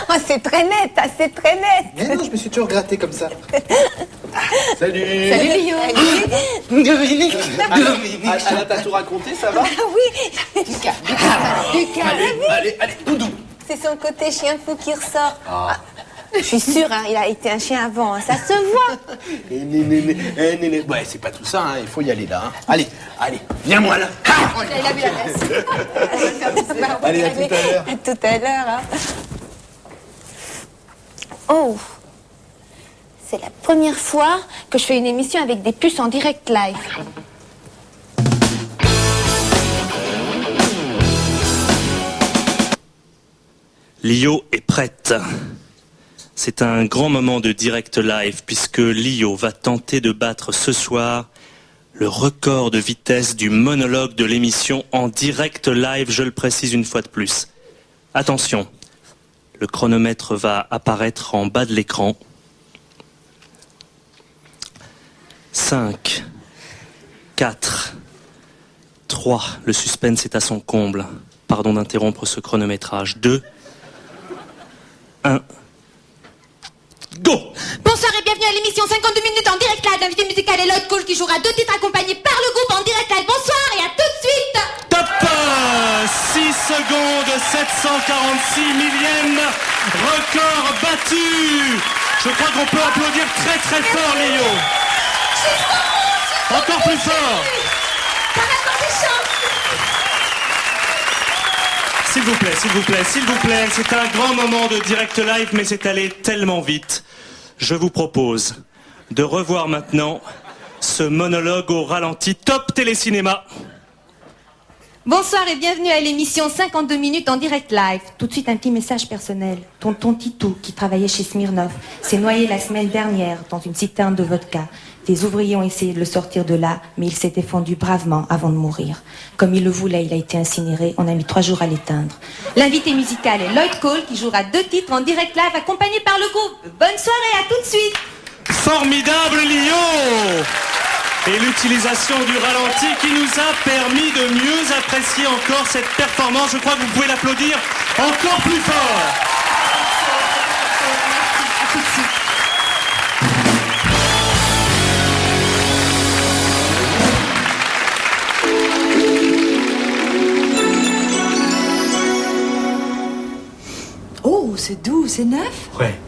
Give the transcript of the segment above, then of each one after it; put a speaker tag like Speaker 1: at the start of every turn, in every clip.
Speaker 1: Oh, c'est très net, ah, c'est très net.
Speaker 2: Mais non, je me suis toujours gratté comme ça. Salut.
Speaker 1: Salut, Lio.
Speaker 2: Dominique. Anna, t'as tout raconté, ça va?
Speaker 1: Ah oui. Lucas.
Speaker 2: Allez, doudou.
Speaker 1: C'est son côté chien fou qui ressort. Ah, je suis sûre, hein, il a été un chien avant, hein, ça se voit.
Speaker 2: Néné. Ouais, c'est pas tout ça, hein, il faut y aller là. Hein. Allez, viens-moi là.
Speaker 1: Il a vu la messe.
Speaker 2: Allez, à tout à l'heure.
Speaker 1: À tout à l'heure, hein. Oh, c'est la première fois que je fais une émission avec des puces en direct live.
Speaker 3: Lio est prête. C'est un grand moment de direct live puisque Lio va tenter de battre ce soir le record de vitesse du monologue de l'émission en direct live, je le précise une fois de plus. Attention, le chronomètre va apparaître en bas de l'écran. 5, 4, 3, le suspense est à son comble. Pardon d'interrompre ce chronométrage. 2, 1, go!
Speaker 4: Bonsoir et bienvenue à l'émission 52 minutes en direct live. L'invité musical est Lloyd Cole qui jouera 2 titres accompagnés par le groupe en direct live. Bonsoir et à tout de suite.
Speaker 3: Top 6 secondes 746 millièmes. Record battu. Je crois qu'on peut applaudir très très fort, Lio. Encore plus fort. S'il vous plaît, c'est un grand moment de direct live, mais c'est allé tellement vite. Je vous propose de revoir maintenant ce monologue au ralenti top télécinéma.
Speaker 4: Bonsoir et bienvenue à l'émission 52 minutes en direct live. Tout de suite un petit message personnel. Tonton Titou, qui travaillait chez Smirnov, s'est noyé la semaine dernière dans une citerne de vodka. Des ouvriers ont essayé de le sortir de là, mais il s'est défendu bravement avant de mourir. Comme il le voulait, il a été incinéré. On a mis 3 jours à l'éteindre. L'invité musical est Lloyd Cole, qui jouera 2 titres en direct live, accompagné par le groupe. Bonne soirée, à tout de suite.
Speaker 3: Formidable, Lio! Et l'utilisation du ralenti qui nous a permis de mieux apprécier encore cette performance. Je crois que vous pouvez l'applaudir encore plus fort.
Speaker 4: À tout de suite.
Speaker 5: Oh, c'est doux, c'est neuf?
Speaker 2: Ouais.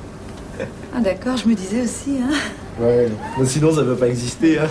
Speaker 5: Ah d'accord, je me disais aussi, hein.
Speaker 2: Ouais, sinon ça peut pas exister, hein.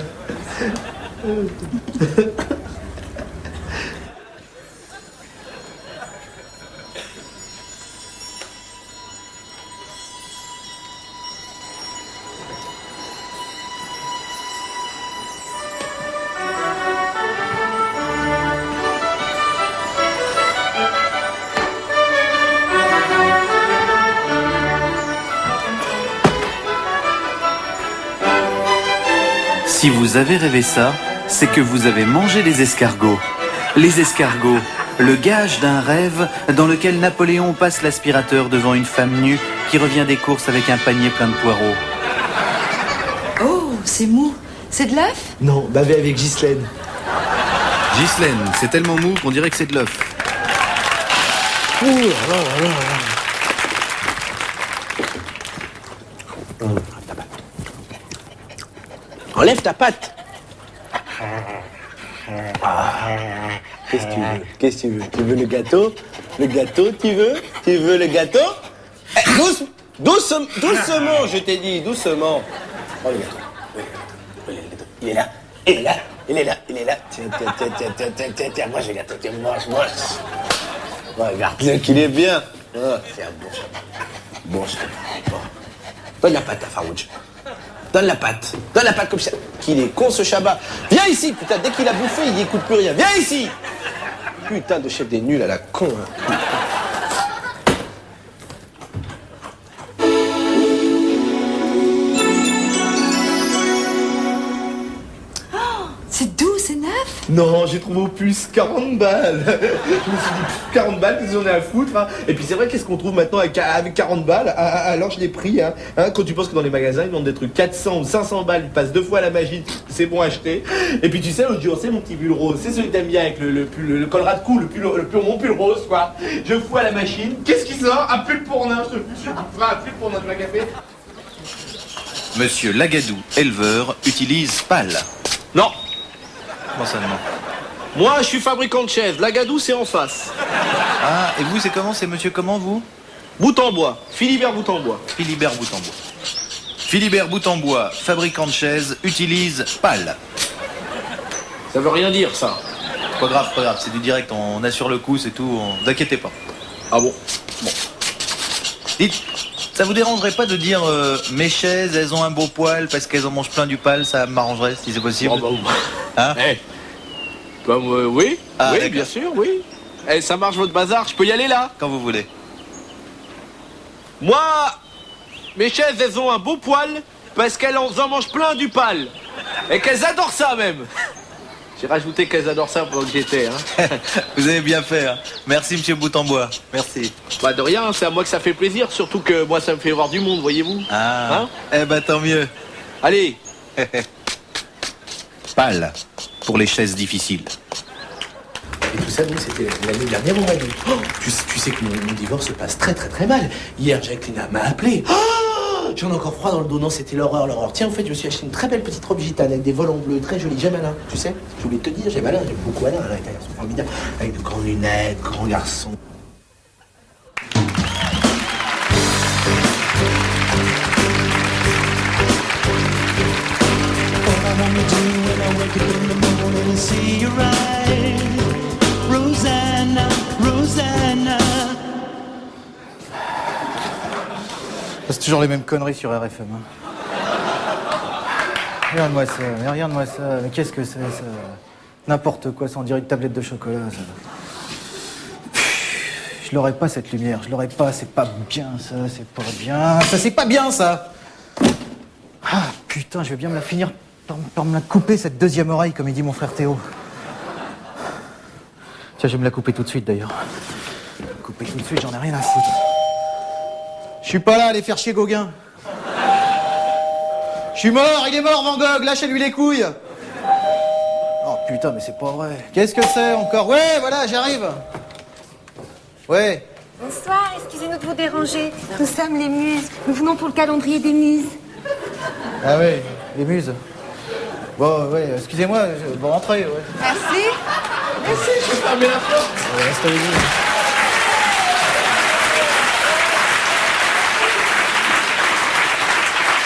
Speaker 6: Si vous avez rêvé ça, c'est que vous avez mangé les escargots. Les escargots, le gage d'un rêve dans lequel Napoléon passe l'aspirateur devant une femme nue qui revient des courses avec un panier plein de poireaux.
Speaker 5: Oh, c'est mou. C'est de l'œuf?
Speaker 2: Non, bavé avec Ghislaine.
Speaker 7: Ghislaine, c'est tellement mou qu'on dirait que c'est de l'œuf.
Speaker 2: Ouh là là là là. Enlève ta patte. Qu'est-ce que tu veux? Qu'est-ce que tu veux? Tu veux le gâteau? Le gâteau, tu veux? Tu veux le gâteau? Doucement, je t'ai dit, doucement. Oh, le gâteau. Oui, le gâteau. Il est là. Tiens. Mange le gâteau. Tiens, mange. Ouais, regarde-le qu'il est bien. Ah, c'est un bon chabat. Bon. Donne la pâte à Farouj. Donne la pâte comme ça. Qu'il est con ce Chabat. Viens ici, putain, dès qu'il a bouffé, il n'écoute plus rien. Viens ici. Putain de chef des nuls à la con. Hein.
Speaker 5: C'est doux, c'est neuf?
Speaker 2: Non, j'ai trouvé au plus 40 balles. Je me suis dit, 40 balles, qu'est-ce qu'on a à foutre, hein. Et puis c'est vrai, qu'est-ce qu'on trouve maintenant avec 40 balles? Alors je l'ai pris, hein. Quand tu penses que dans les magasins, ils vendent des trucs 400 ou 500 balles, ils passent 2 fois à la magie, c'est bon à acheter. Et puis tu sais, l'autre jour, c'est mon petit pull rose, c'est celui que t'aimes bien avec le col ras de cou, mon pull rose, quoi. Je fous à la machine, qu'est-ce qui sort? Un pull pour nain, je te jure, tu feras un pull pour nain de la café.
Speaker 6: Monsieur Lagadou, éleveur, utilise pâle.
Speaker 2: Non,
Speaker 6: Comment ça, non?
Speaker 2: moi je suis fabricant de chaises, Lagadou c'est en face.
Speaker 6: Ah, et vous, c'est comment? C'est monsieur comment, vous?
Speaker 2: Bout en bois, Philibert bout en bois.
Speaker 6: Philibert Boutambois. Philibert Boutambois, fabricant de chaises, utilise pâle.
Speaker 2: Ça veut rien dire ça.
Speaker 6: Pas grave, c'est du direct, on assure le coup, c'est tout, vous inquiétez pas.
Speaker 2: Ah bon?
Speaker 6: Dites, ça vous dérangerait pas de dire mes chaises, elles ont un beau poil parce qu'elles en mangent plein du pâle, ça m'arrangerait si c'est possible.
Speaker 2: Oh, bah,
Speaker 6: Hein?
Speaker 2: Eh. Bah, oui,
Speaker 6: Ah,
Speaker 2: oui,
Speaker 6: d'accord.
Speaker 2: bien sûr, oui. Eh, ça marche votre bazar, je peux y aller là?
Speaker 6: Quand vous voulez.
Speaker 2: Moi, mes chaises, elles ont un beau poil parce qu'elles en mangent plein du pâle. Et qu'elles adorent ça même. J'ai rajouté qu'elles adorent ça pendant que j'étais, hein.
Speaker 6: Vous avez bien fait, hein. Merci monsieur Boutambois, merci.
Speaker 2: Bah de rien, c'est à moi que ça fait plaisir, surtout que moi ça me fait voir du monde, voyez-vous.
Speaker 6: Ah,
Speaker 2: Hein?
Speaker 6: eh ben tant mieux.
Speaker 2: Allez.
Speaker 6: Pâle, pour les chaises difficiles.
Speaker 2: Et tout ça, nous, c'était l'année dernière, on m'a dit. Oh, tu sais que mon divorce se passe très très très mal. Hier, Jacqueline m'a appelé. Oh, j'en ai encore froid dans le dos. Non, c'était l'horreur. Tiens, en fait, je me suis acheté une très belle petite robe gitane avec des volants bleus, très jolie. J'aime Alain, tu sais. Je voulais te dire, j'aime Alain. J'aime beaucoup Alain. Alain est un garçon formidable. Avec de grandes lunettes, grand garçon.
Speaker 8: C'est toujours les mêmes conneries sur RFM. Hein. Regarde-moi ça, mais regarde-moi ça. Mais qu'est-ce que c'est, ça? N'importe quoi, ça, on dirait une tablette de chocolat, ça. Je l'aurais pas, cette lumière. Je l'aurais pas, c'est pas bien, ça. C'est pas bien. Ça, c'est pas bien, ça. Ah, putain, je vais bien me la finir par me la couper, cette deuxième oreille, comme il dit mon frère Théo. Tiens, je vais me la couper tout de suite, d'ailleurs. Couper tout de suite, j'en ai rien à foutre. Je suis pas là à aller faire chier Gauguin. Je suis mort, il est mort Van Gogh, lâchez-lui les couilles. Oh putain, mais c'est pas vrai. Qu'est-ce que c'est encore? Ouais, voilà, j'arrive. Ouais.
Speaker 4: Bonsoir, excusez-nous de vous déranger. Nous sommes les muses. Nous venons pour le calendrier des muses.
Speaker 8: Ah ouais, les muses. Bon, ouais, excusez-moi, bon, rentrez, ouais.
Speaker 4: Merci.
Speaker 2: Merci, je vais fermer la porte.
Speaker 8: Ouais, installez-vous.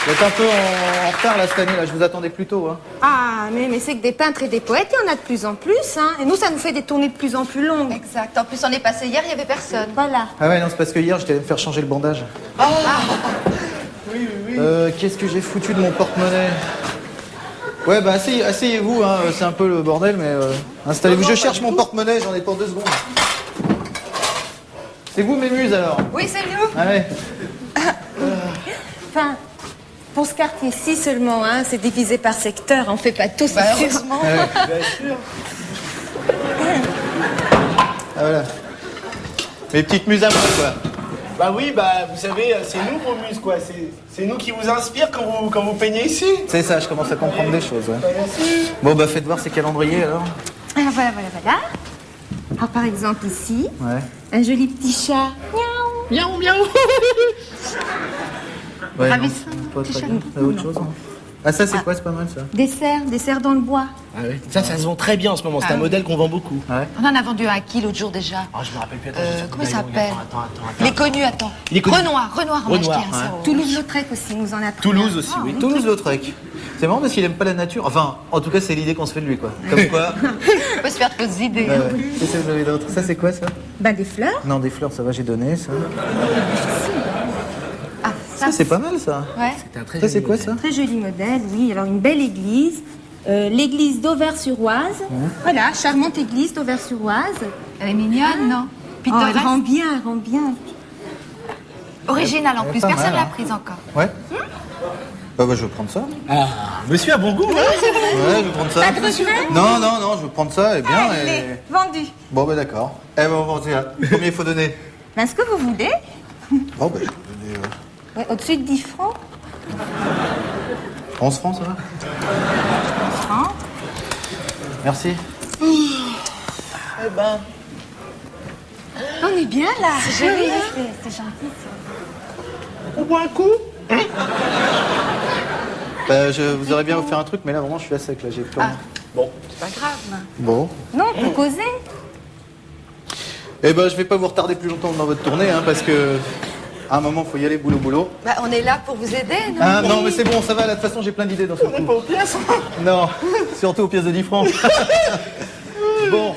Speaker 8: Vous êtes un peu en retard là cette année, là. Je vous attendais plus tôt. Hein.
Speaker 4: Ah, mais c'est que des peintres et des poètes, il y en a de plus en plus, hein. Et nous, ça nous fait des tournées de plus en plus longues.
Speaker 1: Exact. En plus, on est passé hier, il n'y avait personne.
Speaker 4: Voilà.
Speaker 8: Ah ouais, non, c'est parce que hier, j'étais allé me faire changer le bandage.
Speaker 2: Oui.
Speaker 8: Qu'est-ce que j'ai foutu de mon porte-monnaie? Ouais, bah asseyez-vous, hein. C'est un peu le bordel, mais installez-vous. Je cherche mon porte-monnaie, j'en ai pour 2 secondes. C'est vous mes muses alors?
Speaker 1: Oui, c'est nous.
Speaker 8: Ah ouais.
Speaker 4: Enfin, pour ce quartier-ci seulement, hein, c'est divisé par secteur. On fait pas tous,
Speaker 1: Bah,
Speaker 4: c'est sûr.
Speaker 1: heureusement.
Speaker 2: Bien sûr.
Speaker 8: Ah voilà. Mes petites muses à moi, quoi.
Speaker 2: Bah oui, bah vous savez, c'est nous vos muses, quoi. C'est nous qui vous inspire quand vous peignez ici.
Speaker 8: C'est ça, je commence à comprendre des choses, ouais.
Speaker 2: Merci.
Speaker 8: Bon, bah faites voir ces calendriers alors.
Speaker 4: Alors voilà. Alors par exemple ici,
Speaker 8: Ouais.
Speaker 4: un joli petit chat. Miaou.
Speaker 2: Miaou.
Speaker 8: Ouais, non,
Speaker 1: Ravissant,
Speaker 8: pas
Speaker 1: petit
Speaker 8: très
Speaker 1: chat.
Speaker 8: bien. T'as autre chose, hein? Ah ça c'est quoi? C'est pas mal ça.
Speaker 4: Dessert dans le bois.
Speaker 2: Ah oui. Ça se vend très bien en ce moment. C'est un modèle qu'on vend beaucoup.
Speaker 8: Ouais.
Speaker 1: On en a vendu un à qui l'autre jour déjà?
Speaker 2: Ah, je me rappelle plus. Attends,
Speaker 1: Comment il s'appelle?
Speaker 2: Attends.
Speaker 1: Il est connu, attends.
Speaker 2: Il est connu.
Speaker 1: Renoir, on m'a
Speaker 2: Renoir,
Speaker 1: acheté un
Speaker 2: ouais.
Speaker 1: ça.
Speaker 4: Toulouse-Lautrec aussi nous en a pris.
Speaker 2: Toulouse aussi, oui.
Speaker 8: Toulouse-Lautrec. C'est marrant parce qu'il aime pas la nature. Enfin, en tout cas, c'est l'idée qu'on se fait de lui, quoi. Comme quoi.
Speaker 1: On peut se faire de fausses idées.
Speaker 8: Ouais. Qu'est-ce que vous avez d'autre? Ça c'est quoi ça?
Speaker 4: Bah des fleurs.
Speaker 8: Non, des fleurs, ça va, j'ai donné ça.
Speaker 1: Ah,
Speaker 8: Ça c'est pas mal ça.
Speaker 1: Ouais.
Speaker 8: Ça c'est quoi ça?
Speaker 4: Très joli modèle, oui. Alors une belle église. L'église d'Auvers-sur-Oise. Voilà, charmante église d'Auvers-sur-Oise.
Speaker 1: Elle est mignonne, non?
Speaker 4: Oh, elle
Speaker 1: Pittoresque.
Speaker 4: rend bien.
Speaker 1: Originale en
Speaker 8: Elle est
Speaker 1: plus,
Speaker 8: pas
Speaker 1: personne
Speaker 8: mal,
Speaker 1: l'a
Speaker 8: hein.
Speaker 1: prise encore.
Speaker 8: Ouais. Bah, je veux prendre ça.
Speaker 2: Ah, monsieur a bon goût, hein?
Speaker 8: Ouais, je veux prendre ça.
Speaker 4: Pas de regret?
Speaker 8: Non, je veux prendre ça, et bien,
Speaker 4: Allez,
Speaker 8: et...
Speaker 4: vendu.
Speaker 8: Bon, bah d'accord. Eh ben, on va voir, combien il faut donner?
Speaker 4: Ben, ce que vous voulez.
Speaker 8: Bon, bah, je vais donner
Speaker 4: Ouais, au-dessus de 10 francs.
Speaker 8: 11 francs, ça va?
Speaker 4: Francs.
Speaker 8: Merci.
Speaker 2: Eh ben...
Speaker 4: On est bien là.
Speaker 1: C'est joli, c'est gentil.
Speaker 2: On boit un coup?
Speaker 8: Bah, je vous aurais bien offert un truc, mais là, vraiment, je suis à sec, là, j'ai plus rien.
Speaker 2: Bon.
Speaker 1: Pas grave.
Speaker 8: Bon.
Speaker 4: Non, pour causer.
Speaker 8: Eh ben, je vais pas vous retarder plus longtemps dans votre tournée, hein, parce que... À un moment, faut y aller, boulot.
Speaker 5: Bah, on est là pour vous aider, non?
Speaker 8: Ah non, mais c'est bon, ça va, là, de toute façon, j'ai plein d'idées dans ce coup.
Speaker 2: Pas aux pièces.
Speaker 8: Non, surtout aux pièces de 10 francs. Bon.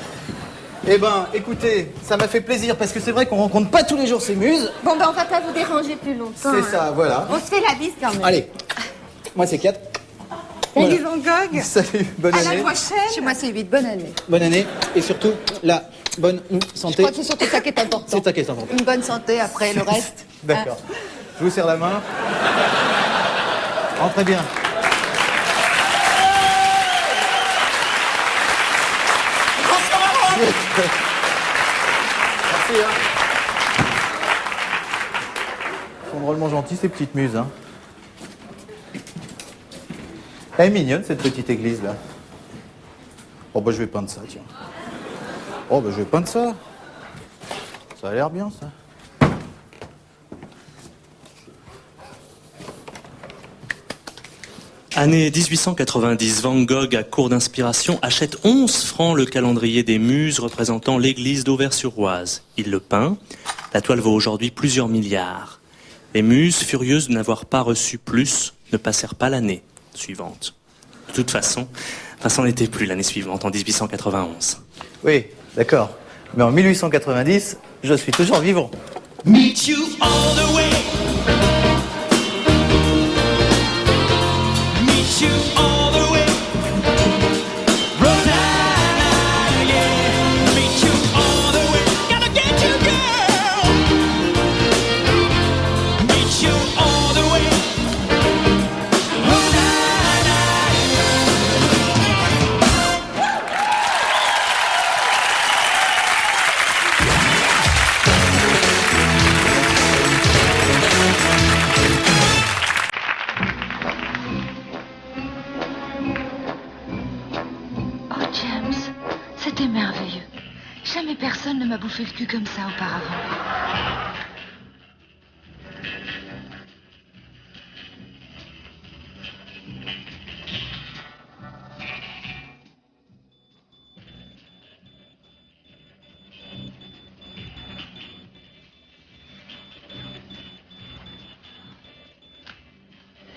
Speaker 8: Eh ben, écoutez, ça m'a fait plaisir, parce que c'est vrai qu'on rencontre pas tous les jours ces muses.
Speaker 4: Bon, ben, on va pas vous déranger plus longtemps.
Speaker 8: C'est ça, voilà.
Speaker 4: On se fait la bise quand même.
Speaker 8: Allez, moi c'est 4.
Speaker 4: Salut Van Gogh.
Speaker 8: Salut, bonne
Speaker 4: À la
Speaker 8: année.
Speaker 4: prochaine.
Speaker 5: Chez moi, c'est 8. Bonne année.
Speaker 8: Bonne année, et surtout, la bonne
Speaker 5: Je
Speaker 8: santé.
Speaker 5: crois que c'est surtout ça qui est important.
Speaker 8: C'est ta question, important.
Speaker 5: Une bonne santé, après le reste.
Speaker 8: D'accord. Je vous serre la main. Rentrez bien. Merci, hein. Ils sont drôlement gentils, ces petites muses, hein. Elle est mignonne, cette petite église, là. Oh, bah, je vais peindre ça, tiens. Oh, bah, je vais peindre ça. Ça a l'air bien, ça.
Speaker 3: Année 1890, Van Gogh, à court d'inspiration, achète 11 francs le calendrier des Muses représentant l'église d'Auvers-sur-Oise. Il le peint. La toile vaut aujourd'hui plusieurs milliards. Les Muses, furieuses de n'avoir pas reçu plus, ne passèrent pas l'année suivante. De toute façon, ça n'était plus l'année suivante, en 1891.
Speaker 8: Oui, d'accord. Mais en 1890, je suis toujours vivant.
Speaker 9: Meet you all the way. Meet you all the way. Rosanna, yeah. Meet you all the way. Gotta get you, girl. Meet you all the way. Rosanna.
Speaker 10: Oh, James, c'était merveilleux. Jamais personne ne m'a bouffé le cul comme ça auparavant.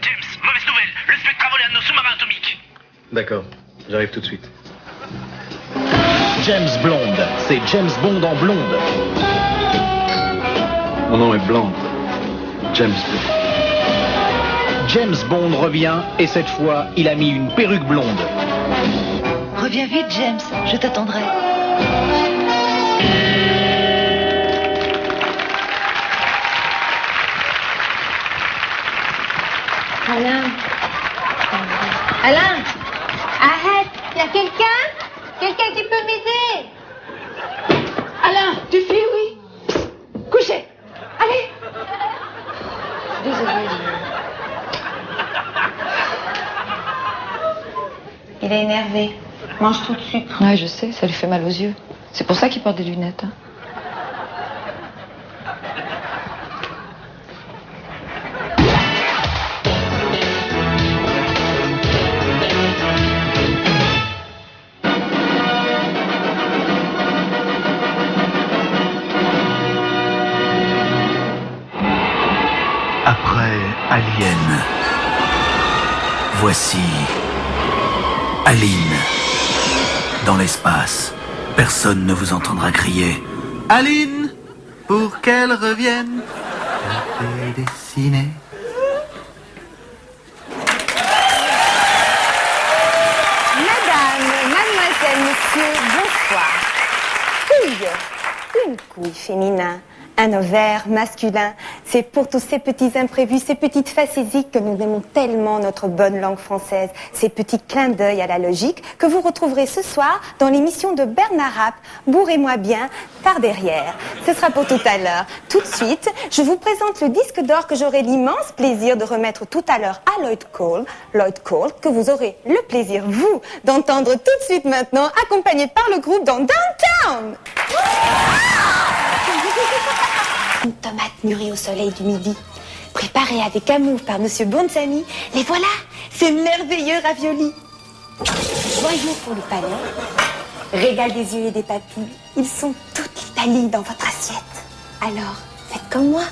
Speaker 9: James, mauvaise nouvelle. Le spectre a volé un de nos sous-marins atomiques.
Speaker 7: D'accord, j'arrive tout de suite.
Speaker 11: James Blonde, c'est James Bond en blonde.
Speaker 7: Mon nom est Blonde. James Bond.
Speaker 11: James Bond revient et cette fois, il a mis une perruque blonde.
Speaker 10: Reviens vite, James, je t'attendrai.
Speaker 4: Alain. Alain. Arrête. Y a quelqu'un? Quelqu'un qui peut m'aider?
Speaker 5: Alain, tu files, oui? Couchez. Allez.
Speaker 4: Désolée. Il est énervé. Mange trop de sucre.
Speaker 10: Ouais, je sais, ça lui fait mal aux yeux. C'est pour ça qu'il porte des lunettes. Hein.
Speaker 6: Après Alien, voici Aline. Dans l'espace, personne ne vous entendra crier Aline, pour qu'elle revienne. Elle est dessinée.
Speaker 1: Madame, mademoiselle, monsieur, bonsoir. Couille, une couille féminin, Un ovaire masculin, c'est pour tous ces petits imprévus, ces petites facéties que nous aimons tellement notre bonne langue française, ces petits clins d'œil à la logique que vous retrouverez ce soir dans l'émission de Bernard Rapp, Bourrez-moi bien par derrière. Ce sera pour tout à l'heure. Tout de suite, je vous présente le disque d'or que j'aurai l'immense plaisir de remettre tout à l'heure à Lloyd Cole. Lloyd Cole, que vous aurez le plaisir, vous, d'entendre tout de suite maintenant, accompagné par le groupe dans Downtown. Une tomate mûrie au soleil du midi, préparée avec amour par Monsieur Bonzani. Les voilà, ces merveilleux raviolis. Joyeux pour le palais, régal des yeux et des papilles. Ils sont toute l'Italie dans votre assiette. Alors, faites comme moi.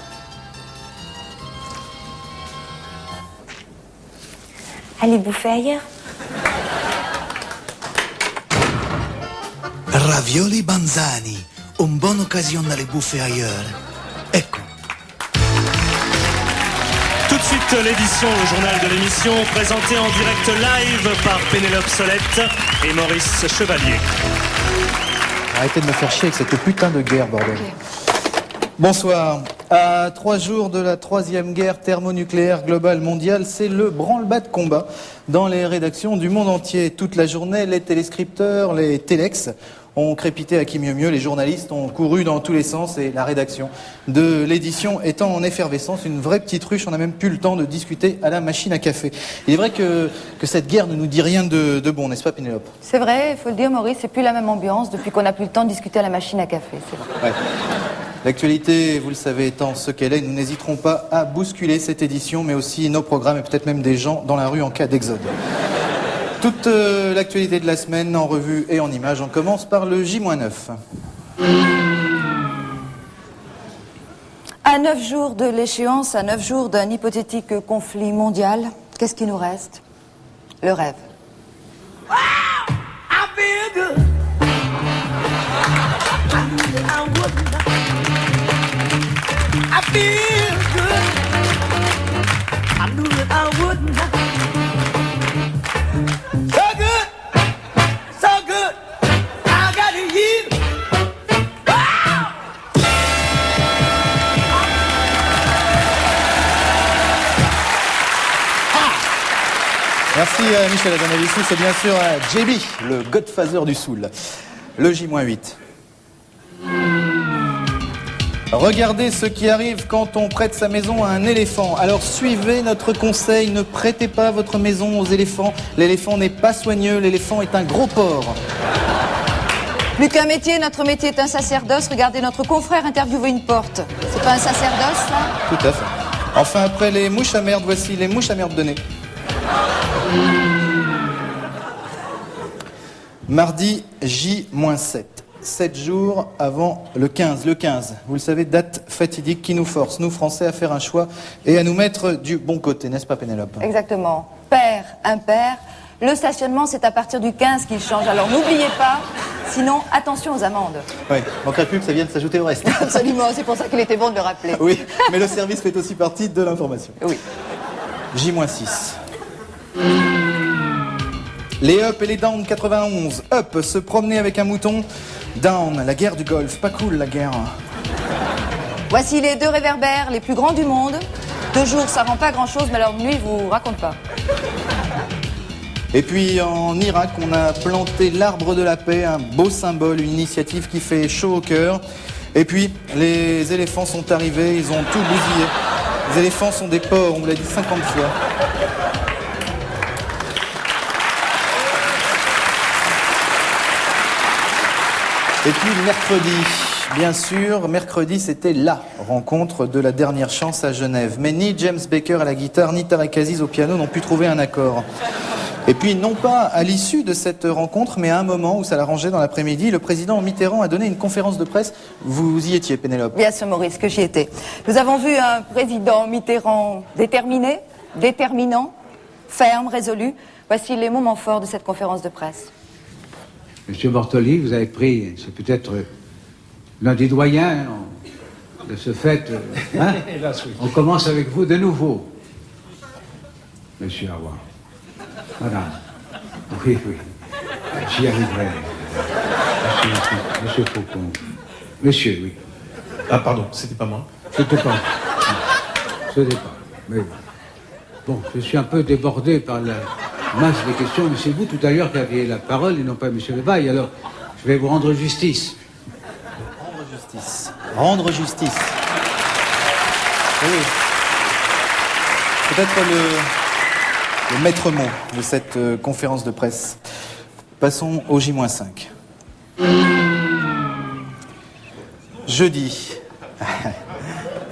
Speaker 1: Allez bouffer ailleurs.
Speaker 12: Ravioli Banzani, une bonne occasion d'aller bouffer ailleurs. Ecco.
Speaker 3: Tout de suite, l'édition, le journal de l'émission, présenté en direct live par Pénélope Solette et Maurice Chevalier.
Speaker 8: Arrêtez de me faire chier avec cette putain de guerre, bordel. Bonsoir. À 3 jours de la 3e guerre thermonucléaire globale mondiale, c'est le branle-bas de combat dans les rédactions du monde entier. Toute la journée, les téléscripteurs, les télex ont crépité à qui mieux mieux, les journalistes ont couru dans tous les sens et la rédaction de l'édition étant en effervescence, une vraie petite ruche, on n'a même plus le temps de discuter à la machine à café. Il est vrai que cette guerre ne nous dit rien de bon, n'est-ce pas Pénélope?
Speaker 5: C'est vrai, il faut le dire Maurice, c'est plus la même ambiance depuis qu'on n'a plus le temps de discuter à la machine à café, c'est vrai.
Speaker 8: Ouais. L'actualité, vous le savez, étant ce qu'elle est, nous n'hésiterons pas à bousculer cette édition, mais aussi nos programmes et peut-être même des gens dans la rue en cas d'exode. Toute l'actualité de la semaine en revue et en images. On commence par le J-9.
Speaker 5: À 9 jours de l'échéance, à 9 jours d'un hypothétique conflit mondial, qu'est-ce qui nous reste? Le rêve.
Speaker 8: Merci Michel Adonavissou, c'est bien sûr JB, le Godfather du Soul. Le J-8. Regardez ce qui arrive quand on prête sa maison à un éléphant. Alors suivez notre conseil, ne prêtez pas votre maison aux éléphants. L'éléphant n'est pas soigneux, l'éléphant est un gros porc.
Speaker 5: Plus qu'un métier, notre métier est un sacerdoce. Regardez notre confrère interviewer une porte. C'est pas un sacerdoce, là?
Speaker 8: Tout à fait. Enfin, après les mouches à merde, voici les mouches à merde de nez. Mardi J-7. 7 jours avant le 15. Le 15, vous le savez, date fatidique qui nous force, nous Français, à faire un choix et à nous mettre du bon côté, n'est-ce pas Pénélope?
Speaker 5: Exactement. Père, impair. Le stationnement, c'est à partir du 15 qu'il change. Alors n'oubliez pas, sinon attention aux amendes.
Speaker 8: Oui, manquerait plus que ça vienne s'ajouter au reste.
Speaker 5: Absolument, c'est pour ça qu'il était bon de le rappeler.
Speaker 8: Oui, mais le service fait aussi partie de l'information.
Speaker 5: Oui.
Speaker 8: J-6. Les Up et les Down 91. Up, se promener avec un mouton. Down, la guerre du Golfe. Pas cool la guerre.
Speaker 5: Voici les 2 réverbères les plus grands du monde. 2 jours, ça rend pas grand-chose, mais leur nuit, vous raconte pas.
Speaker 8: Et puis en Irak, on a planté l'arbre de la paix, un beau symbole, une initiative qui fait chaud au cœur. Et puis, les éléphants sont arrivés, ils ont tout bousillé. Les éléphants sont des porcs, on me l'a dit 50 fois. Et puis mercredi, bien sûr, mercredi c'était la rencontre de la dernière chance à Genève. Mais ni James Baker à la guitare, ni Tarek Aziz au piano n'ont pu trouver un accord. Et puis non pas à l'issue de cette rencontre, mais à un moment où ça l'arrangeait dans l'après-midi, le président Mitterrand a donné une conférence de presse. Vous y étiez, Pénélope?
Speaker 5: Bien sûr, Maurice, que j'y étais. Nous avons vu un président Mitterrand déterminé, déterminant, ferme, résolu. Voici les moments forts de cette conférence de presse.
Speaker 13: Monsieur Bortoli, vous avez pris, c'est peut-être l'un des doyens de ce fait. Hein? On commence avec vous de nouveau. Monsieur Awa. Madame. Oui, oui. J'y arriverai. Monsieur Faucon. Monsieur, oui.
Speaker 7: Ah, pardon, c'était pas moi.
Speaker 13: C'était pas. C'était pas. Mais bon, je suis un peu débordé par la masse des questions, mais c'est vous tout à l'heure qui aviez la parole et non pas M. Lebaille, alors je vais vous rendre justice.
Speaker 14: Rendre justice. Rendre justice. Oui. Peut-être le maître mot de cette conférence de presse. Passons au J-5. Jeudi.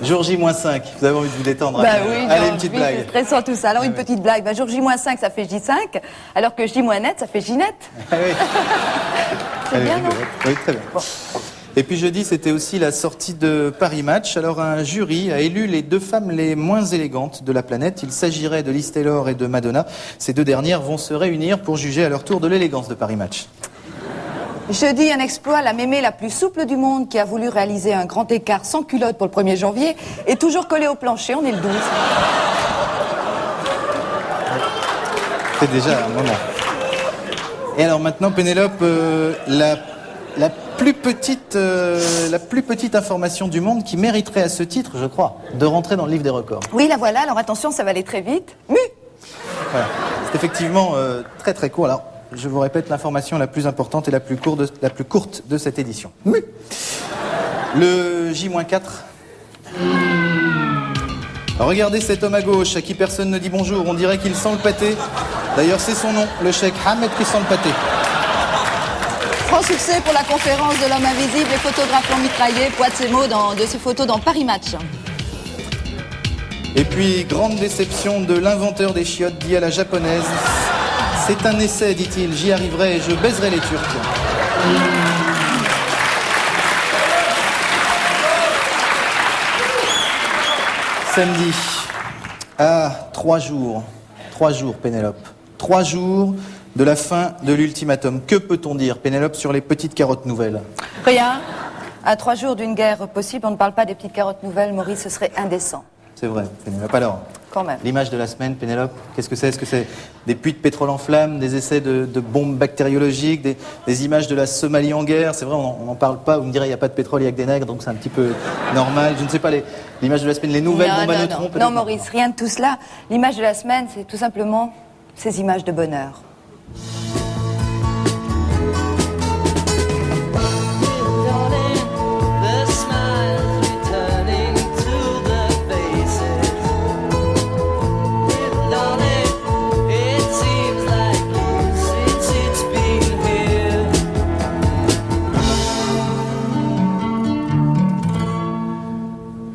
Speaker 14: Jour J-5. Vous avez envie de vous détendre?
Speaker 5: Bah oui,
Speaker 14: allez, une petite blague.
Speaker 5: C'est stressant tout ça. Alors une petite blague. Bah, jour J-5, ça fait J5, alors que J-net, ça fait J-net.
Speaker 14: Ah oui.
Speaker 5: C'est bien, non?
Speaker 14: Oui, très bien. Bon. Et puis jeudi, c'était aussi la sortie de Paris Match. Alors un jury a élu les 2 femmes les moins élégantes de la planète. Il s'agirait de Liz Taylor et de Madonna. Ces 2 dernières vont se réunir pour juger à leur tour de l'élégance de Paris Match.
Speaker 5: Jeudi, un exploit, la mémé la plus souple du monde qui a voulu réaliser un grand écart sans culotte pour le 1er janvier est toujours collée au plancher, on est le 12.
Speaker 14: C'est déjà un moment. Et alors maintenant, Pénélope, la plus petite information du monde qui mériterait à ce titre, je crois, de rentrer dans le livre des records.
Speaker 5: Oui, la voilà, alors attention, ça va aller très vite. Mu!
Speaker 14: Voilà. C'est effectivement très très court. Alors, je vous répète l'information la plus importante et la plus courte de cette édition. Mu! Le J-4. Regardez cet homme à gauche à qui personne ne dit bonjour. On dirait qu'il sent le pâté. D'ailleurs, c'est son nom, le cheikh Ahmed qui sent le pâté.
Speaker 5: Grand succès pour la conférence de l'homme invisible. Les photographes l'ont mitraillé. Poids de ses mots de ses photos dans Paris Match.
Speaker 14: Et puis, grande déception de l'inventeur des chiottes dit à la japonaise. C'est un essai, dit-il. J'y arriverai et je baiserai les Turcs. Samedi. Ah, 3 jours. 3 jours, Pénélope. 3 jours de la fin de l'ultimatum. Que peut-on dire, Pénélope, sur les petites carottes nouvelles?
Speaker 5: Rien. À 3 jours d'une guerre possible, on ne parle pas des petites carottes nouvelles, Maurice, ce serait indécent.
Speaker 14: C'est vrai, Pénélope. Alors,
Speaker 5: quand même.
Speaker 14: L'image de la semaine, Pénélope, qu'est-ce que c'est? Est-ce que c'est des puits de pétrole en flammes, des essais de bombes bactériologiques, des images de la Somalie en guerre? C'est vrai, on n'en parle pas. Vous me direz, il n'y a pas de pétrole, il n'y a que des nègres, donc c'est un petit peu normal. Je ne sais pas, l'image de la semaine, les nouvelles bombes à neutrons, peut-être?
Speaker 5: Non, Maurice, rien de tout cela. L'image de la semaine, c'est tout simplement ces images de bonheur.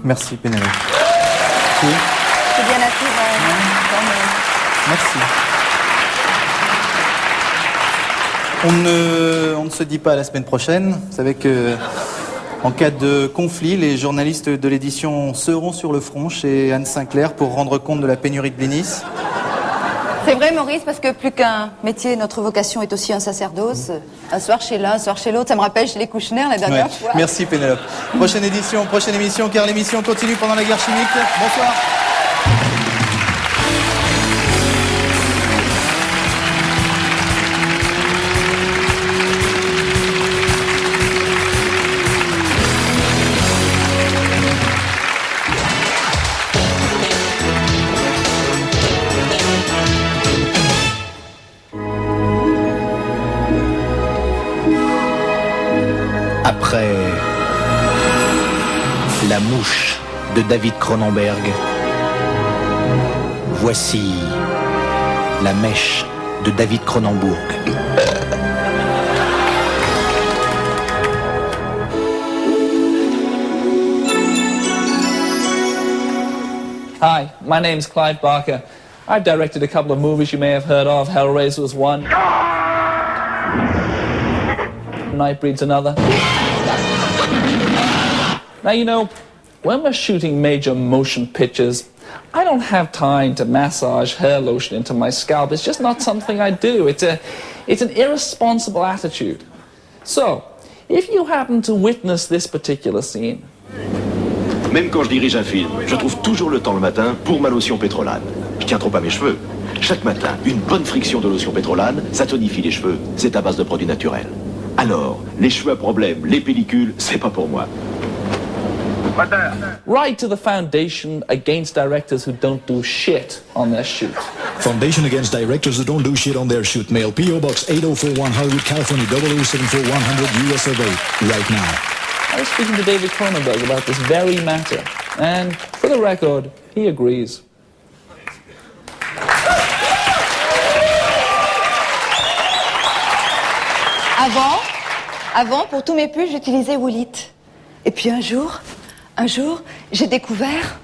Speaker 14: Merci, Pénélope.
Speaker 5: C'est bien naturel.
Speaker 14: Merci. On ne se dit pas à la semaine prochaine. Vous savez que, en cas de conflit, les journalistes de l'édition seront sur le front chez Anne Sinclair pour rendre compte de la pénurie de Blinis.
Speaker 5: C'est vrai, Maurice, parce que plus qu'un métier, notre vocation est aussi un sacerdoce. Un soir chez l'un, un soir chez l'autre. Ça me rappelle chez les Kouchner la dernière fois.
Speaker 14: Merci, Pénélope. Prochaine édition, prochaine émission, car l'émission continue pendant la guerre chimique. Bonsoir.
Speaker 11: Après La mouche de David Cronenberg, voici La mèche de David Cronenbourg.
Speaker 15: Hi, my name's Clive Barker. I've directed a couple of movies you may have heard of. Hellraiser was one. Nightbreed's another. Now, you know, when we're shooting major motion pictures, I don't have time to massage hair lotion into my scalp. It's just not something I do. It's an irresponsible attitude. So, if you happen to witness this particular scene...
Speaker 16: Même quand je dirige un film, je trouve toujours le temps le matin pour ma lotion pétrolane. Je tiens trop à mes cheveux. Chaque matin, une bonne friction de lotion pétrolane, ça tonifie les cheveux. C'est à base de produits naturels. Alors, les cheveux à problème, les pellicules, c'est pas pour moi.
Speaker 15: Write to the foundation against directors who don't do shit on their shoot.
Speaker 17: Foundation against directors who don't do shit on their shoot. Mail P.O. Box 8041 Hollywood, California, 0074100 US of A. Right now.
Speaker 15: I was speaking to David Cronenberg about this very matter, and for the record, he agrees.
Speaker 5: Avant, pour tous mes pulls, j'utilisais Woolit. Et puis un jour, j'ai découvert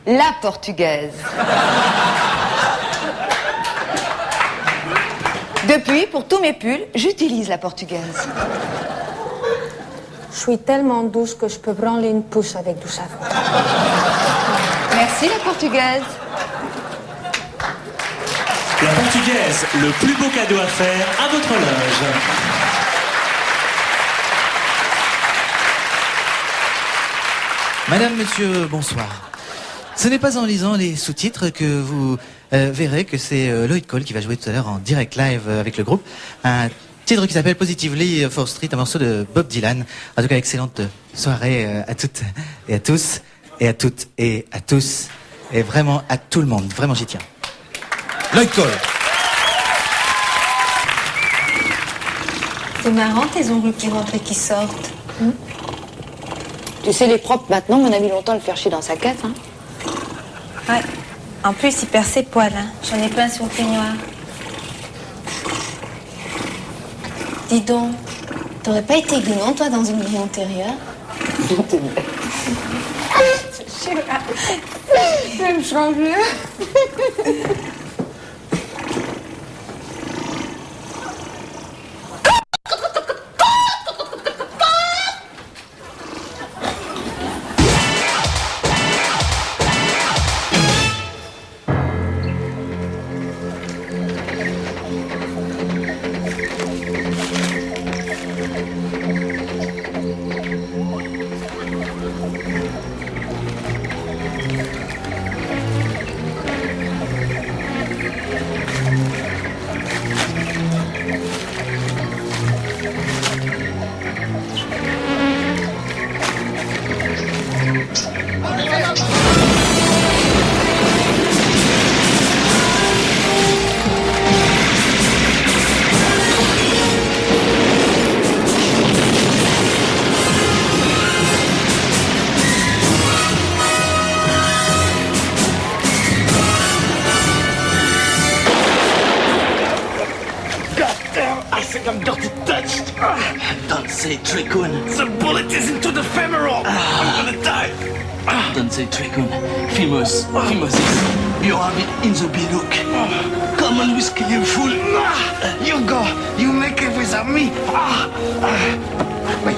Speaker 5: la portugaise. Depuis, pour tous mes pulls, j'utilise la portugaise.
Speaker 1: Je suis tellement douce que je peux branler une pousse avec du savon.
Speaker 5: Merci la portugaise.
Speaker 3: La portugaise, le plus beau cadeau à faire à votre loge.
Speaker 12: Madame, monsieur, bonsoir. Ce n'est pas en lisant les sous-titres que vous verrez que c'est Lloyd Cole qui va jouer tout à l'heure en direct live avec le groupe. Un titre qui s'appelle Positively 4th Street, un morceau de Bob Dylan. En tout cas, excellente soirée à toutes et à tous, et à toutes et à tous, et vraiment à tout le monde. Vraiment, j'y tiens. Lloyd Cole.
Speaker 4: C'est marrant tes ongles qui rentrent et qui sortent.
Speaker 5: Tu sais, les propres, maintenant, on a mis longtemps à le faire chier dans sa caisse, hein.
Speaker 4: Ouais. En plus, il perd ses poils. Hein. J'en ai plein sur le peignoir. Dis donc, t'aurais pas été guinon, toi, dans une grille antérieure? Je vais me changer.
Speaker 2: I'm dirty touched. Don't say Tricoon. The bullet is into the femoral. I'm gonna die. Don't say Tricoon. Famous. You have it in the bilouk. Come on, whiskey, you fool. You go. You make it without me. Wait.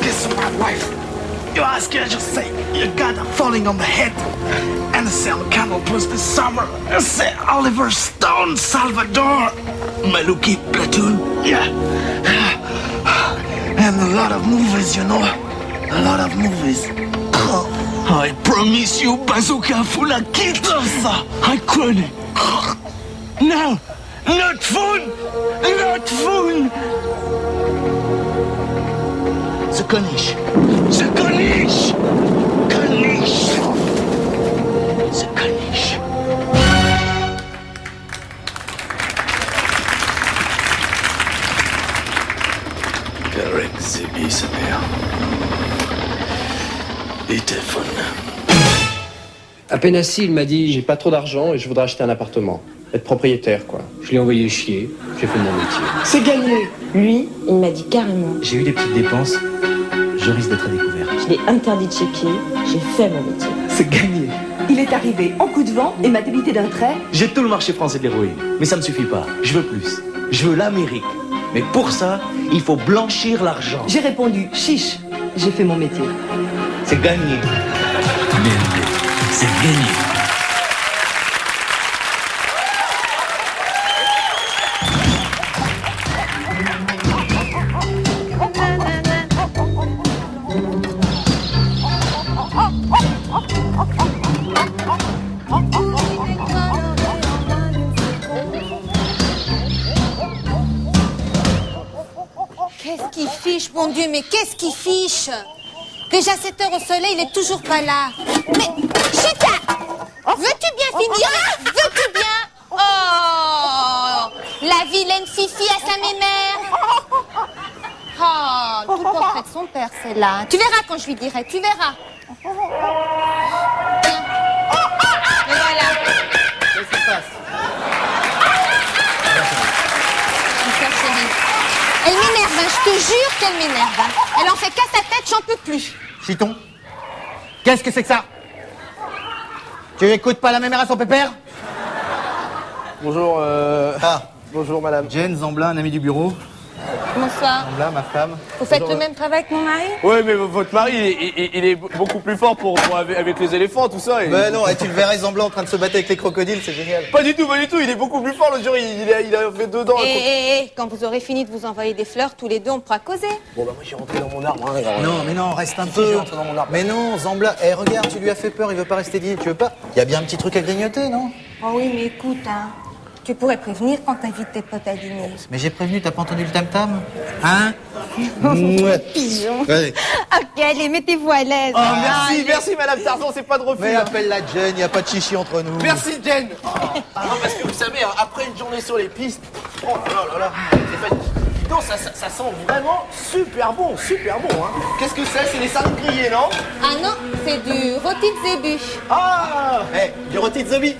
Speaker 2: This is my wife. You ask her, just say, you got a falling on the head. And say, I'm Camel plus this summer. Say, Oliver Stone, Salvador. Maluki platoon. Yeah. And a lot of movies, you know. A lot of movies. I promise you, bazooka full of kids. I couldn't. No, not fun. Not fun. The Cornish. The Cornish. Cornish. The Cornish. Karen Zibi, sa mère. Et téléphone.
Speaker 18: À peine assis, il m'a dit « J'ai pas trop d'argent et je voudrais acheter un appartement. Être propriétaire, quoi. » Je l'ai envoyé chier, j'ai fait mon métier.
Speaker 4: C'est gagné. Lui, il m'a dit carrément.
Speaker 12: J'ai eu des petites dépenses, je risque d'être à découvert.
Speaker 4: Je l'ai interdit de checker, j'ai fait mon métier.
Speaker 14: C'est gagné.
Speaker 5: Il est arrivé en coup de vent et m'a débité d'un trait.
Speaker 2: J'ai tout le marché français de l'héroïne, mais ça me suffit pas. Je veux plus. Je veux l'Amérique. Mais pour ça, il faut blanchir l'argent.
Speaker 5: J'ai répondu chiche. J'ai fait mon métier.
Speaker 2: C'est gagné. C'est gagné.
Speaker 4: Qu'est-ce qu'il fiche, mon Dieu, mais qu'est-ce qu'il fiche? Déjà 7 heures au soleil, il est toujours pas là. Mais, Chita, veux-tu bien finir? Veux-tu bien? Oh, la vilaine Fifi à sa mémère. Oh, tout portrait de son père, c'est là. Tu verras quand je lui dirai, tu verras. Tiens. Mais voilà.
Speaker 14: Qu'est-ce qui se passe?
Speaker 4: Elle m'énerve, hein, je te jure qu'elle m'énerve. Hein. Elle en fait qu'à sa tête, j'en peux plus.
Speaker 14: Chiton, qu'est-ce que c'est que ça? Tu écoutes pas la même mère à son pépère?
Speaker 2: Bonjour, bonjour madame.
Speaker 14: Jen, Zamblin, un ami du bureau.
Speaker 4: Bonsoir.
Speaker 14: Zamblin, ma femme.
Speaker 4: Vous faites le même travail que mon mari?
Speaker 2: Oui, mais votre mari, il est beaucoup plus fort pour avec les éléphants, tout ça.
Speaker 14: Ben non, tu le verrais Zamblin en train de se battre avec les crocodiles, c'est génial.
Speaker 2: Pas du tout, il est beaucoup plus fort, le jour, il a fait 2 dents.
Speaker 4: Quand vous aurez fini de vous envoyer des fleurs, tous les deux, on pourra causer.
Speaker 2: Bon, bah moi, je suis rentré dans mon arbre. Hein,
Speaker 14: Non, mais non, reste un peu.
Speaker 2: Dans mon arbre.
Speaker 14: Mais non, Zamblin, regarde, tu lui as fait peur, il veut pas rester dit. Tu veux pas? Il y a bien un petit truc à grignoter, non?
Speaker 4: Oh oui, mais écoute, hein, tu pourrais prévenir quand t'invites tes potes à dîner.
Speaker 14: Mais j'ai prévenu, t'as pas entendu le tam-tam? Hein?
Speaker 4: Pigeon.
Speaker 14: Allez.
Speaker 1: Ok, allez, mettez-vous à l'aise.
Speaker 2: Oh, merci madame Tarzan, c'est pas de refus.
Speaker 14: Mais appelle-la Jen, y a pas de chichi entre nous.
Speaker 2: Merci Jen. Non, parce que vous savez, après une journée sur les pistes, oh là là, c'est pas... Non, ça sent vraiment super bon, hein. Qu'est-ce que c'est les sardines grillées, non?
Speaker 4: Ah non, c'est du rôti de zébu.
Speaker 2: Ah,
Speaker 14: du rôti de zombie.
Speaker 4: De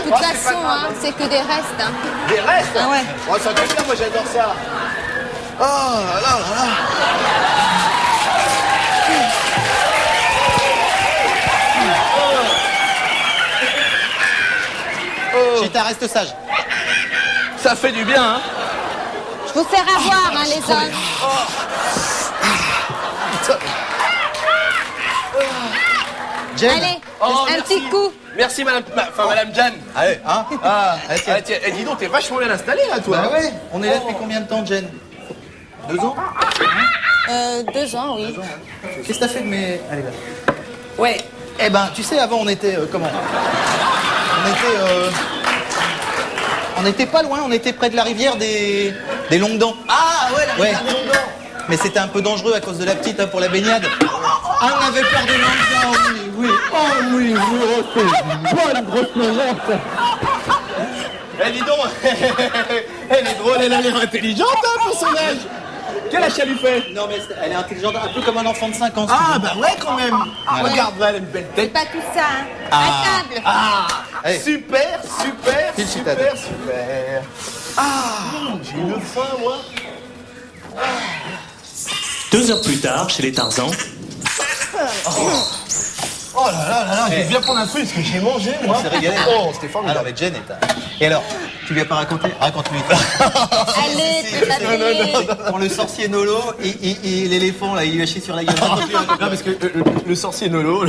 Speaker 4: toute façon, hein, c'est que des restes. Hein.
Speaker 2: Des restes?
Speaker 4: Ah ouais.
Speaker 2: Oh, ça fait bien, moi j'adore ça. Oh là là là.
Speaker 14: Chita, reste sage.
Speaker 2: Ça fait du bien, hein.
Speaker 4: Je vous sers à voir, hein, les hommes.
Speaker 14: Jen.
Speaker 4: Allez,
Speaker 2: Oh,
Speaker 4: un
Speaker 2: merci.
Speaker 4: petit coup.
Speaker 2: Merci madame, madame Jan.
Speaker 14: Allez, hein?
Speaker 2: Allez, tiens, dis donc, t'es vachement bien installé là, toi.
Speaker 14: Bah ouais, on est là depuis combien de temps, Jen? 2 ans?
Speaker 4: 2 ans, oui.
Speaker 14: Qu'est-ce que t'as fait de mes... Allez, là. Ouais, eh ben, tu sais, avant, on était... comment? On était pas loin, on était près de la rivière des Longues Dents.
Speaker 2: Ah ouais, la rivière des Longues Dents.
Speaker 14: Mais c'était un peu dangereux à cause de la petite, hein, pour la baignade. Ah, on avait peur des Longues Dents, oui. Oh oui, oh, c'est une bonne grosse maison.
Speaker 2: Eh, dis donc, elle est drôle, elle a l'air intelligente, hein, pour son âge. Quel âge elle lui fait?
Speaker 14: Non, mais elle est intelligente, un peu comme un enfant de 5 ans.
Speaker 2: Ah, bah ouais, quand même.
Speaker 14: Voilà.
Speaker 2: Regarde, elle a une belle
Speaker 4: C'est
Speaker 2: tête.
Speaker 4: pas tout ça, hein.
Speaker 14: Ah.
Speaker 4: À table.
Speaker 2: Ah,
Speaker 14: Allez.
Speaker 2: super.
Speaker 14: File, Chita.
Speaker 2: Ah, j'ai une faim, moi.
Speaker 3: 2 heures plus tard, chez les Tarzans,
Speaker 2: Oh là là là là, je vais bien prendre un fruit parce que j'ai mangé, moi.
Speaker 14: On s'est régalé.
Speaker 2: Oh, c'était formidable.
Speaker 14: Alors, mais Jen est... Et alors, tu lui as pas raconté? Raconte-lui.
Speaker 4: Allez, t'es pas
Speaker 14: Quand le sorcier Nolo, l'éléphant, là, il lui a chié sur la gueule.
Speaker 2: Non, parce que le sorcier Nolo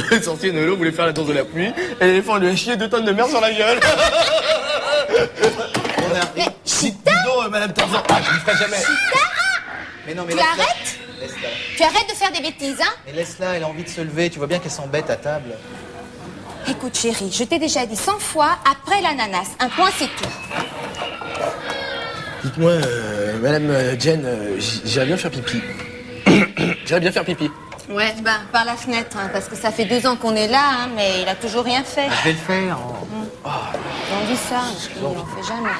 Speaker 2: voulait faire la danse de la pluie, et l'éléphant lui a chié 2 tonnes de merde sur la gueule.
Speaker 4: Mais
Speaker 2: Dis donc, madame Tarzan, je ne ferai jamais.
Speaker 14: Mais non, mais
Speaker 4: Tu
Speaker 14: laisse-la.
Speaker 4: arrêtes?
Speaker 14: Laisse-la.
Speaker 4: Tu arrêtes de faire des bêtises, hein?
Speaker 14: Mais laisse-la, elle a envie de se lever. Tu vois bien qu'elle s'embête à table.
Speaker 4: Écoute, chérie, je t'ai déjà dit 100 fois, après l'ananas, un point c'est tout.
Speaker 2: Dites-moi, madame Jen, j'irais bien faire pipi. J'irais bien faire pipi.
Speaker 4: Ouais, ben, par la fenêtre, hein, parce que ça fait 2 ans qu'on est là, hein, mais il a toujours rien fait.
Speaker 14: Je vais le faire.
Speaker 4: On dit ça, il en fait jamais.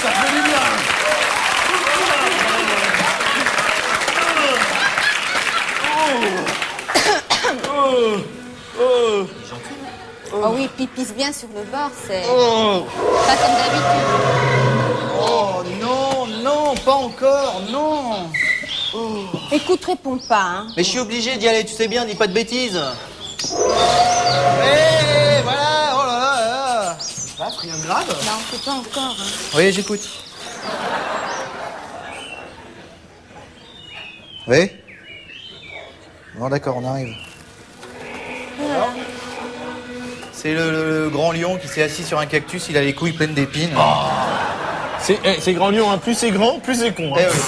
Speaker 2: Ça fait du bien.
Speaker 4: Oh oui, pipisse bien sur le bord, c'est pas comme d'habitude.
Speaker 14: Oh non, non, pas encore, non.
Speaker 4: Écoute, réponds pas, hein.
Speaker 14: Mais je suis obligé d'y aller, tu sais bien, dis pas de bêtises. Hé, voilà, oh là là là.
Speaker 2: Rien de grave.
Speaker 4: Non, c'est pas encore, hein.
Speaker 14: Oui, j'écoute. Oui. Bon, d'accord, on arrive.
Speaker 4: Voilà.
Speaker 14: C'est le grand lion qui s'est assis sur un cactus, il a les couilles pleines d'épines.
Speaker 2: C'est grandillon, hein. Plus c'est grand, plus c'est con. Hein.
Speaker 14: Eh oui.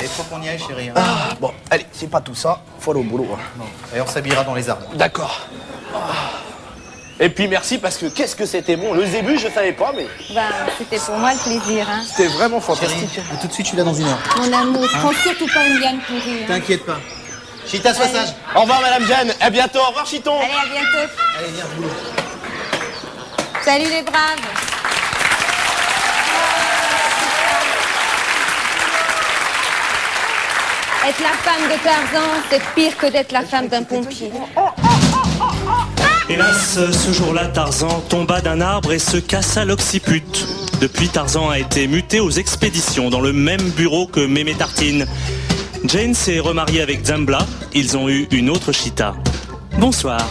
Speaker 14: Il faut qu'on y aille, chérie. Hein.
Speaker 2: Ah, bon, allez, c'est pas tout ça. Faut aller au boulot. Hein.
Speaker 14: Bon. Et on s'habillera dans les arbres.
Speaker 2: D'accord. Et puis merci parce que qu'est-ce que c'était bon. Le zébu, je savais pas, mais
Speaker 1: Ben, c'était pour moi le plaisir, hein.
Speaker 2: c'était vraiment fantastique.
Speaker 14: Chérie, à tout de suite, je suis là dans une heure.
Speaker 1: Mon amour, prends surtout pas une liane pourrie. Hein.
Speaker 14: T'inquiète pas. Chita, sois sage.
Speaker 2: Au revoir, Madame Jeanne. À bientôt. Au revoir, Chiton.
Speaker 1: Allez, à bientôt.
Speaker 14: Allez, viens, boulot.
Speaker 1: Salut les braves. Être la femme de Tarzan, c'est pire que d'être la femme d'un pompier.
Speaker 3: Hélas, ce jour-là, Tarzan tomba d'un arbre et se cassa l'occiput. Depuis, Tarzan a été muté aux expéditions dans le même bureau que Mémé Tartine. Jane s'est remariée avec Zambla. Ils ont eu une autre Chita. Bonsoir.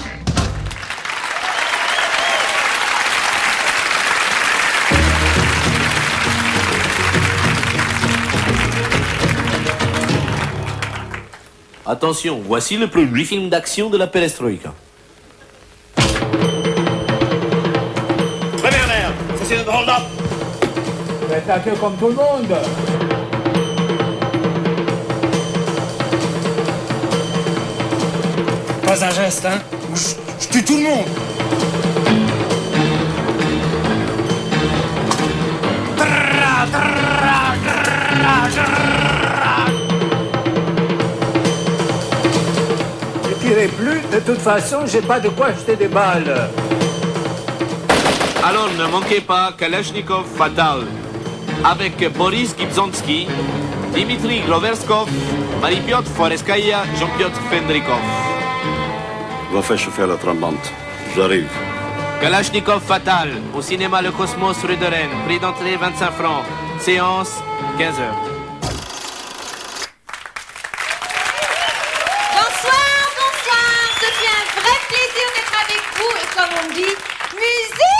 Speaker 19: Attention, voici le premier film d'action de la perestroïka.
Speaker 2: Premier maire, c'est notre hold-up.
Speaker 13: Faites un peu comme tout le monde.
Speaker 2: Pas un geste, hein. Je tue tout le monde.
Speaker 13: Ne tirez plus, de toute façon, j'ai pas de quoi acheter des balles.
Speaker 19: Alors ne manquez pas Kalachnikov Fatal avec Boris Gibzonsky, Dimitri Gloverskov, Marie-Piotr Foreskaya, Jean-Piotr Fendrikov.
Speaker 16: Va faire chauffer la trembante. J'arrive.
Speaker 19: Kalachnikov Fatal au cinéma Le Cosmos rue de Rennes, prix d'entrée 25 francs, séance 15h.
Speaker 4: Bonsoir, bonsoir. Ce fut un vrai plaisir d'être avec vous. Et comme on dit, musique!